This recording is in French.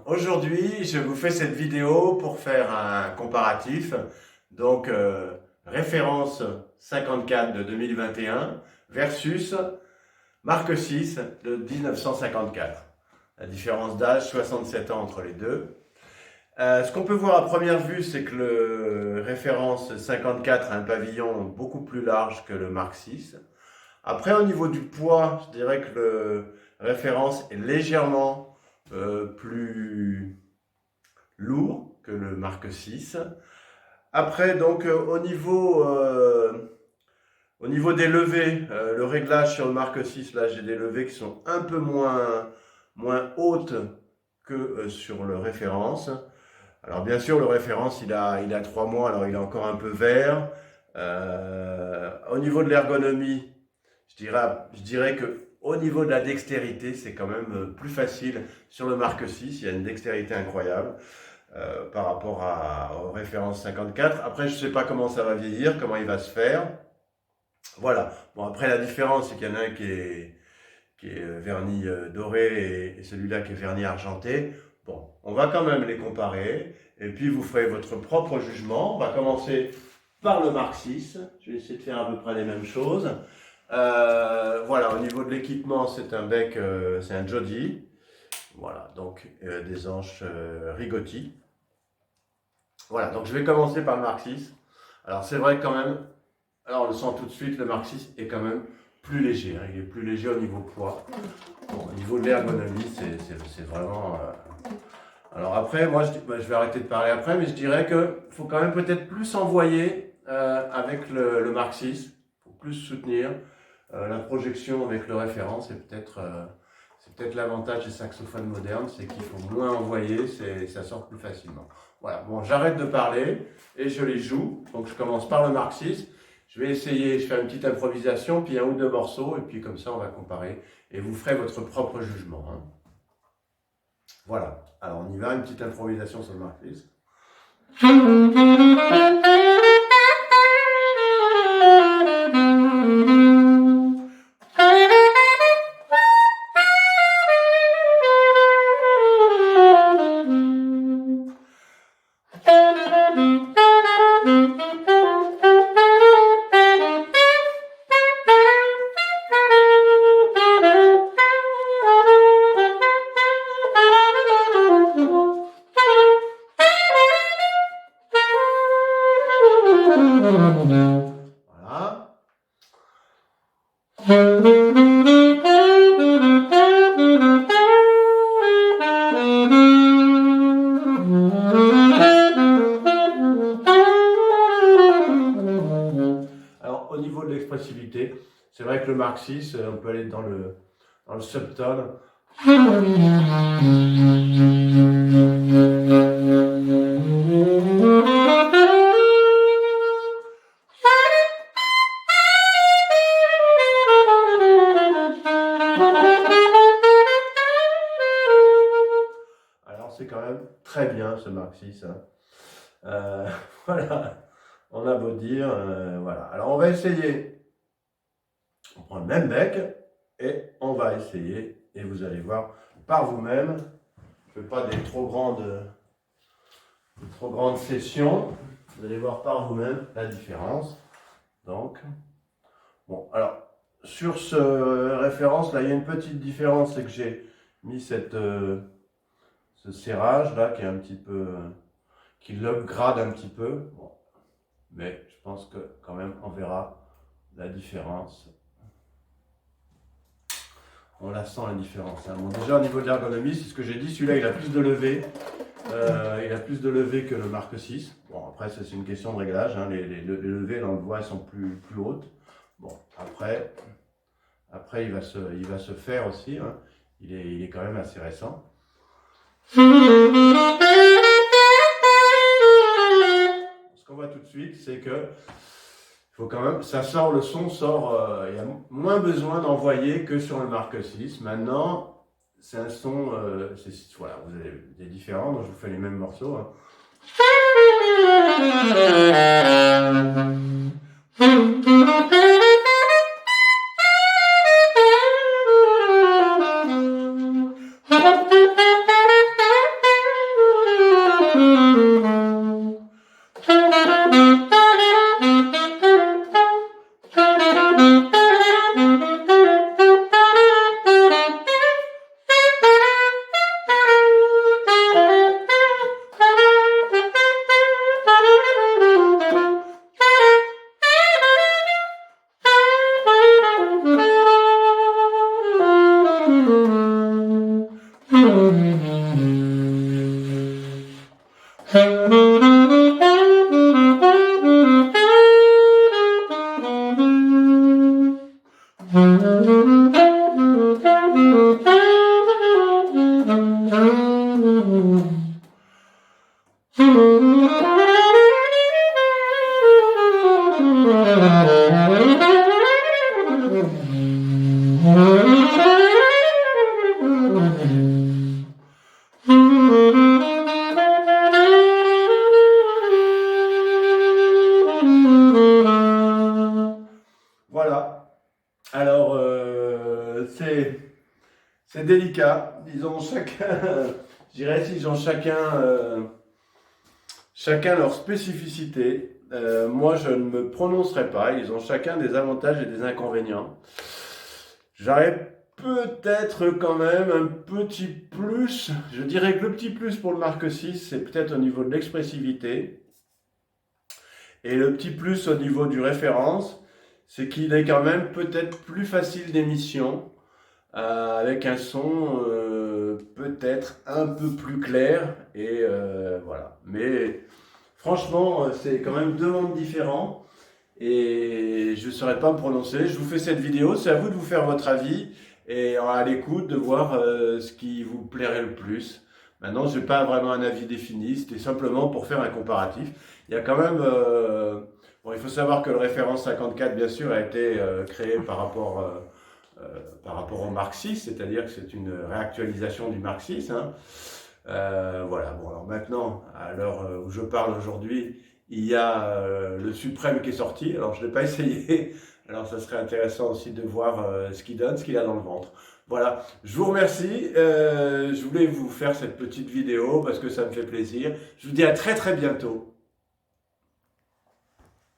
Aujourd'hui, je vous fais cette vidéo pour faire un comparatif. Donc, référence 54 de 2021 versus Mark VI de 1954. La différence d'âge, 67 ans entre les deux. Ce qu'on peut voir à première vue, c'est que le référence 54 a un pavillon beaucoup plus large que le Mark VI. Après, au niveau du poids, je dirais que le référence est légèrement plus lourd que le Mark VI. Après, donc, au niveau des levées, le réglage sur le Mark VI, là, j'ai des levées qui sont un peu moins hautes que sur le référence. Alors, bien sûr, le référence, il a 3 mois, alors il est encore un peu vert. Au niveau de l'ergonomie, je dirais que au niveau de la dextérité, c'est quand même plus facile sur le Mark VI. Il y a une dextérité incroyable par rapport aux références 54. Après, je ne sais pas comment ça va vieillir, comment il va se faire. Voilà. Bon, après, la différence, c'est qu'il y en a un qui est vernis doré et celui-là qui est vernis argenté. Bon, on va quand même les comparer et puis vous ferez votre propre jugement. On va commencer par le Mark VI. Je vais essayer de faire à peu près les mêmes choses. Voilà, au niveau de l'équipement, c'est un bec, c'est un Jody. Voilà, donc des hanches Rigotti. Voilà, donc je vais commencer par le Mark VI. Alors c'est vrai que quand même, alors on le sent tout de suite, le Mark VI est quand même plus léger. Hein, il est plus léger au niveau poids. Bon, au niveau de l'ergonomie, c'est vraiment... Alors après, moi je vais arrêter de parler après, mais je dirais qu'il faut quand même peut-être plus envoyer avec le Mark VI. Il faut plus soutenir. La projection avec le référent, c'est peut-être l'avantage des saxophones modernes, c'est qu'il faut moins envoyer, ça sort plus facilement. Voilà, bon, j'arrête de parler et je les joue. Donc je commence par le Mark VI. Je vais essayer, je fais une petite improvisation, puis un ou deux morceaux, et puis comme ça on va comparer. Et vous ferez votre propre jugement. Hein. Voilà, alors on y va, une petite improvisation sur le Mark VI. Voilà. Alors, au niveau de l'expressivité, c'est vrai que le Mark VI, on peut aller dans le subtone. Alors, c'est quand même très bien ce Mark VI. Hein. Voilà. On a beau dire, voilà. Alors on va essayer, on prend le même bec et on va essayer, et vous allez voir par vous-même, je ne fais pas des trop grandes sessions, vous allez voir par vous-même la différence. Donc, bon, alors, sur ce référence, là, il y a une petite différence, c'est que j'ai mis ce serrage là, qui est un petit peu, qui l'upgrade un petit peu. Bon. Mais je pense que quand même on verra la différence. On la sent la différence. Hein. Bon, déjà au niveau de l'ergonomie, c'est ce que j'ai dit, celui-là il a plus de levée. Il a plus de levée que le Mark VI. Bon après c'est une question de réglage. Hein. Les levées dans le bois elles sont plus hautes. Bon après il va se faire aussi. Hein. Il est quand même assez récent. Ce qu'on voit tout de suite, c'est que faut quand même, le son sort, il y a moins besoin d'envoyer que sur le Mark VI. Maintenant, c'est un son, voilà, vous avez des différents, donc je vous fais les mêmes morceaux. Hein. Voilà. Alors, c'est délicat. Ils ont chacun, je dirais, ils ont chacun leur spécificité. Moi, je ne me prononcerai pas. Ils ont chacun des avantages et des inconvénients. J'aurais peut-être quand même un petit plus. Je dirais que le petit plus pour le Mark 6, c'est peut-être au niveau de l'expressivité. Et le petit plus au niveau du référence, c'est qu'il est quand même peut-être plus facile d'émission, avec un son peut-être un peu plus clair. Et voilà. Mais franchement, c'est quand même deux mondes différents. Et je ne saurais pas me prononcer. Je vous fais cette vidéo, c'est à vous de vous faire votre avis et à l'écoute de voir ce qui vous plairait le plus. Maintenant, je n'ai pas vraiment un avis défini, c'était simplement pour faire un comparatif. Il y a quand même... bon, il faut savoir que le référence 54, bien sûr, a été créé par rapport au Mark 6, c'est-à-dire que c'est une réactualisation du Mark 6. Hein. Voilà, bon, alors maintenant, à l'heure où je parle aujourd'hui, il y a le Suprême qui est sorti. Alors, je ne l'ai pas essayé. Alors, ça serait intéressant aussi de voir ce qu'il donne, ce qu'il a dans le ventre. Voilà, je vous remercie. Je voulais vous faire cette petite vidéo parce que ça me fait plaisir. Je vous dis à très très bientôt.